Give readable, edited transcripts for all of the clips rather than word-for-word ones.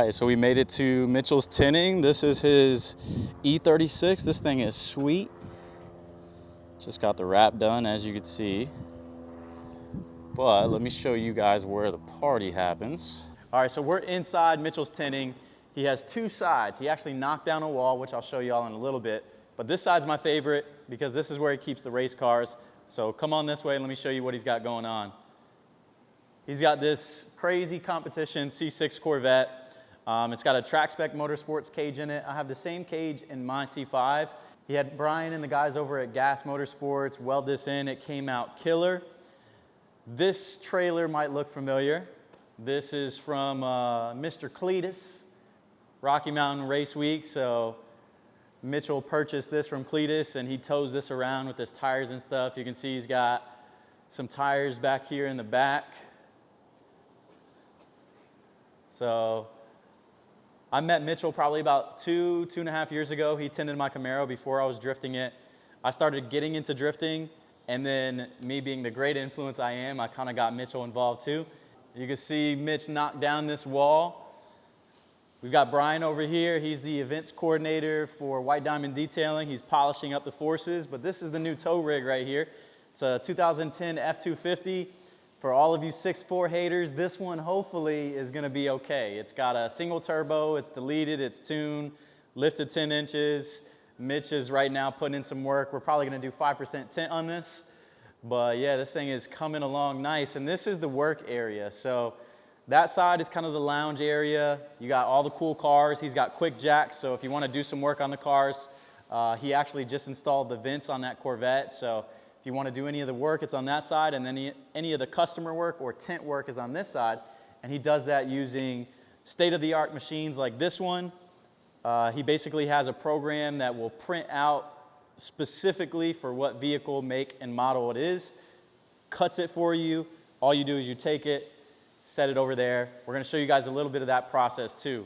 right, so we made it to Mitchell's Tinting. This is his E36. This thing is sweet. Just got the wrap done, as you can see. But let me show you guys where the party happens. All right, so we're inside Mitchell's Tinting. He has two sides. He actually knocked down a wall, which I'll show y'all in a little bit. But this side's my favorite because this is where he keeps the race cars. So come on this way and let me show you what he's got going on. He's got this crazy competition C6 Corvette. It's got a track spec motorsports cage in it. I have the same cage in my C5. He had Brian and the guys over at Gas Motorsports weld this in. It came out killer. This trailer might look familiar. This is from Mr. Cletus, Rocky Mountain Race Week. So Mitchell purchased this from Cletus and he tows this around with his tires and stuff. You can see he's got some tires back here in the back. So I met Mitchell probably about two and a half years ago. He tinted my Camaro before I was drifting it. I started getting into drifting, and then me being the great influence I am, I kind of got Mitchell involved too. You can see Mitch knock down this wall. We've got Brian over here. He's the events coordinator for White Diamond Detailing. He's polishing up the forces, but this is the new tow rig right here. It's a 2010 F250. For all of you 6'4" haters, this one hopefully is gonna be okay. It's got a single turbo, it's deleted, it's tuned, lifted 10 inches. Mitch is right now putting in some work. We're probably gonna do 5% tint on this. But yeah, this thing is coming along nice. And this is the work area. So that side is kind of the lounge area. You got all the cool cars. He's got quick jacks. So if you wanna do some work on the cars, he actually just installed the vents on that Corvette. So if you want to do any of the work, it's on that side, and then any of the customer work or tint work is on this side. And he does that using state-of-the-art machines like this one. He basically has a program that will print out specifically for what vehicle, make, and model it is, cuts it for you. All you do is you take it, set it over there. We're going to show you guys a little bit of that process too.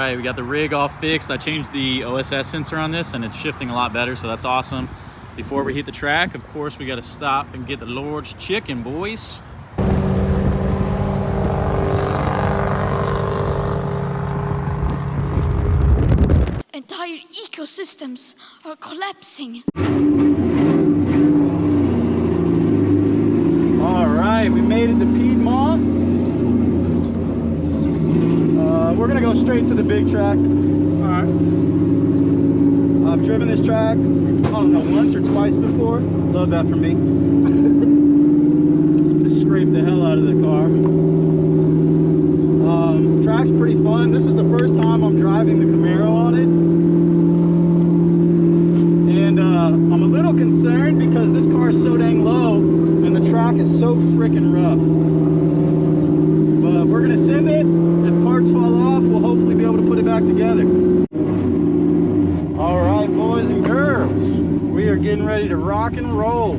We got the rig all fixed. I changed the OSS sensor on this and it's shifting a lot better, so that's awesome. Before we hit the track, of course, we got to stop and get the Lord's chicken, boys. Entire ecosystems are collapsing. All right, we made it to Piedmont. We're gonna go straight to the big track. All right. I've driven this track, I don't know, once or twice before. Love that for me. Just scrape the hell out of the car. Track's pretty fun. This is the first time I'm driving the Camaro on it. And I'm a little concerned because this car is so dang low and the track is so freaking rough. But we're gonna send it. If parts fall off, we'll hopefully be able to put it back together. All right, boys and girls, we are getting ready to rock and roll.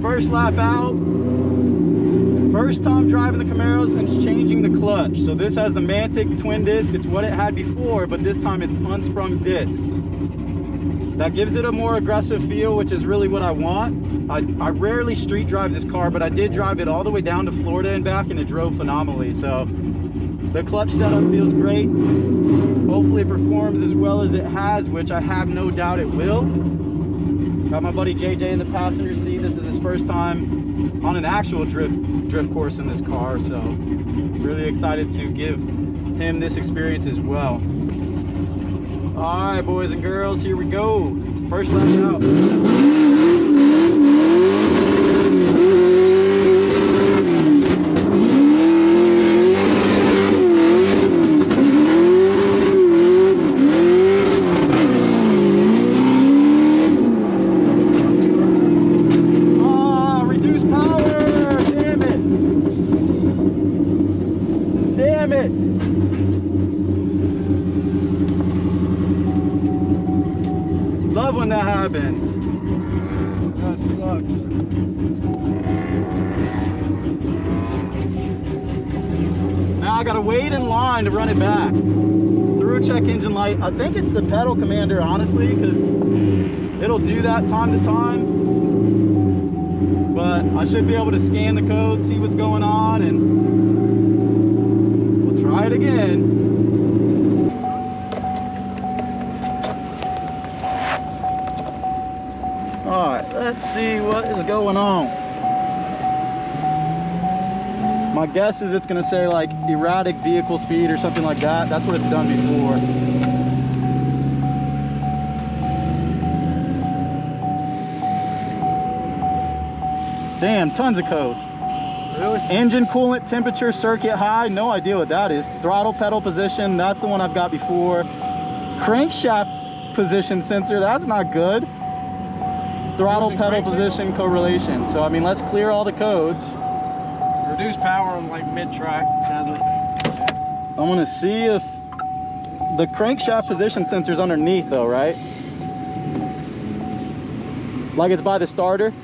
First lap out. First time driving the Camaro since changing the clutch. So this has the Mantic twin disc. It's what it had before, but this time it's unsprung disc. That gives it a more aggressive feel, which is really what I want. I rarely street drive this car, but I did drive it all the way down to Florida and back, and it drove phenomenally. So the clutch setup feels great. Hopefully it performs as well as it has, which I have no doubt it will. Got my buddy JJ in the passenger seat. This is his first time on an actual drift course in this car, so really excited to give him this experience as well. All right, boys and girls, here we go. First lap out. I gotta wait in line to run it back. Through check engine light. I think it's the pedal commander, honestly, because it'll do that time to time. But I should be able to scan the code, see what's going on, and we'll try it again. All right, let's see what is going on. My guess is it's gonna say like erratic vehicle speed or something like that. That's what it's done before. Damn, tons of codes. Really? Engine coolant temperature circuit high, no idea what that is. Throttle pedal position, that's the one I've got before. Crankshaft position sensor, that's not good. Throttle pedal position correlation. So I mean, let's clear all the codes. Reduce power on like mid-track, sadly. I'm gonna see if the crankshaft position sensor's underneath though, right? Like it's by the starter.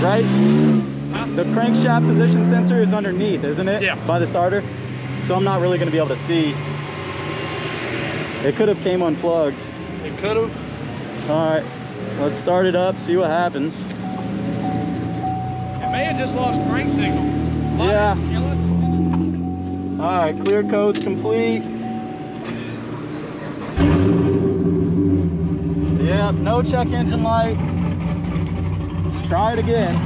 Right? The crankshaft position sensor is underneath, isn't it? Yeah. By the starter. So I'm not really gonna be able to see. It could have came unplugged. It could have. All right, let's start it up, see what happens. It may have just lost crank signal. Yeah. All right, clear codes complete. Yep, no check engine light. Let's try it again.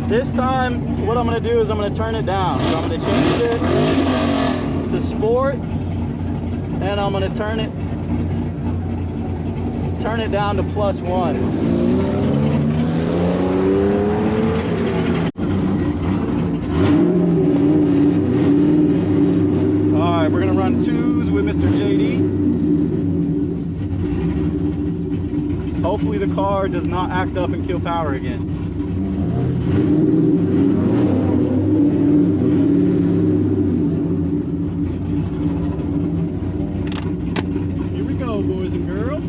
This time, what I'm gonna do is I'm gonna turn it down. So I'm gonna change it to sport, and I'm gonna turn it down to +1. All right, we're gonna run 2s with Mr. JD. Hopefully the car does not act up and kill power again. Here we go, boys and girls.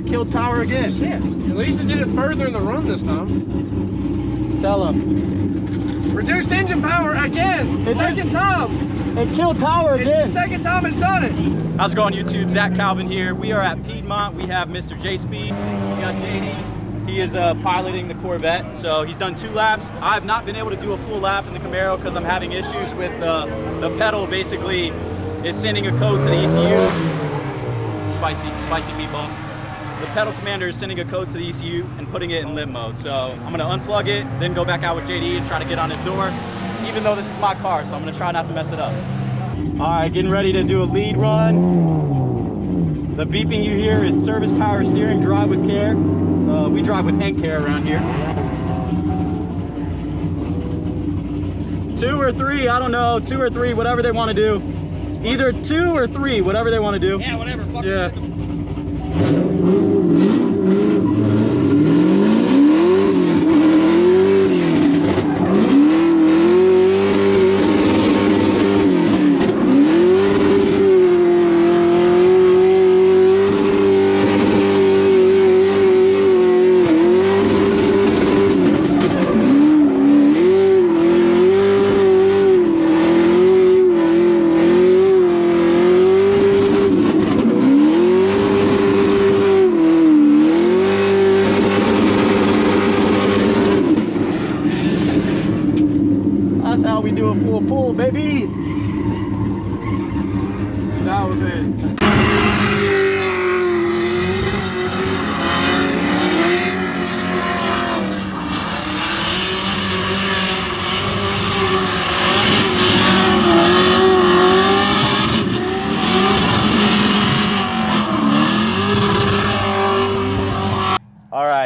Killed power again. Shit. At least it did it further in the run this time. Tell him. Reduced engine power again. Second time. It killed power again. It's the second time it's done it. How's it going, YouTube? Zach Calvin here. We are at Piedmont. We have Mr. J Speed. We got JD. He is piloting the Corvette. So he's done 2 laps. I've not been able to do a full lap in the Camaro because I'm having issues with the pedal. Basically, is sending a code to the ECU. Spicy meatball. The pedal commander is sending a code to the ECU and putting it in limp mode. So I'm gonna unplug it, then go back out with JD and try to get on his door, even though this is my car, so I'm gonna try not to mess it up. All right, getting ready to do a lead run. The beeping you hear is service power steering, drive with care. We drive with care around here. 2 or 3, I don't know, 2 or 3, whatever they wanna do. Either 2 or 3, whatever they wanna do. Yeah, whatever. Fuck yeah.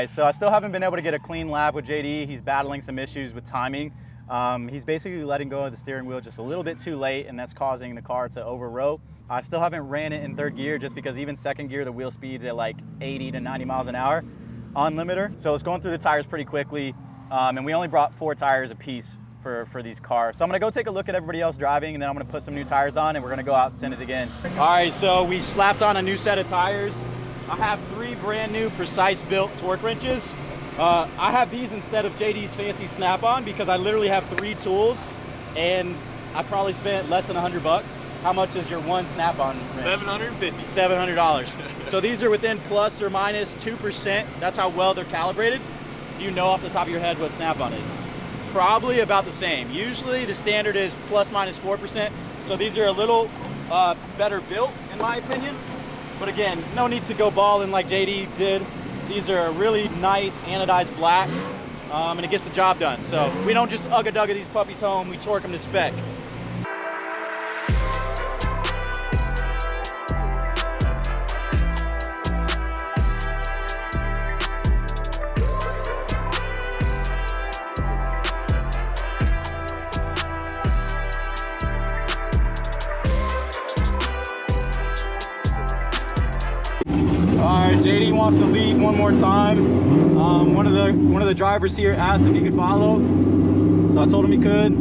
guys. So I still haven't been able to get a clean lap with JD. He's battling some issues with timing. He's basically letting go of the steering wheel just a little bit too late, and that's causing the car to over-row. I still haven't ran it in third gear just because even second gear, the wheel speed's at like 80 to 90 miles an hour on limiter. So it's going through the tires pretty quickly, and we only brought 4 tires a piece for these cars. So I'm gonna go take a look at everybody else driving, and then I'm gonna put some new tires on, and we're gonna go out and send it again. All right, so we slapped on a new set of tires. I have 3 brand new precise built torque wrenches. I have these instead of JD's fancy snap-on because I literally have 3 tools, and I probably spent less than $100. How much is your one snap-on wrench? $750. $700. So these are within plus or minus 2%. That's how well they're calibrated. Do you know off the top of your head what snap-on is? Probably about the same. Usually the standard is plus minus 4%. So these are a little better built in my opinion. But again, no need to go balling like JD did. These are really nice anodized black, and it gets the job done. So we don't just ugga-dugga these puppies home, we torque them to spec. JD wants to lead one more time. One of the drivers here asked if he could follow, so I told him he could.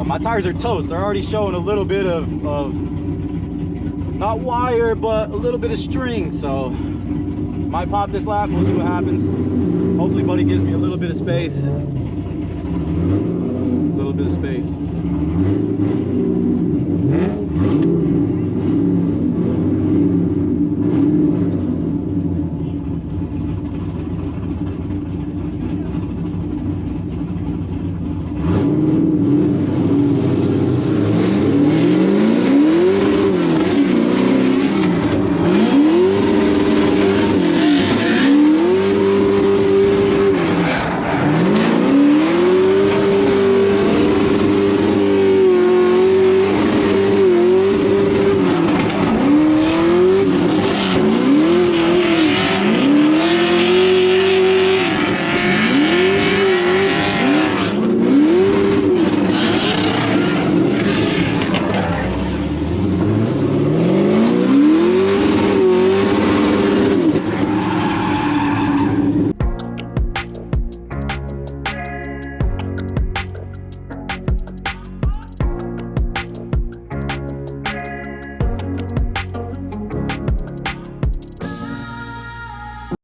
My tires are toast. They're already showing a little bit of not wire, but a little bit of string. So might pop this lap. We'll see what happens. Hopefully, buddy gives me a little bit of space. A little bit of space.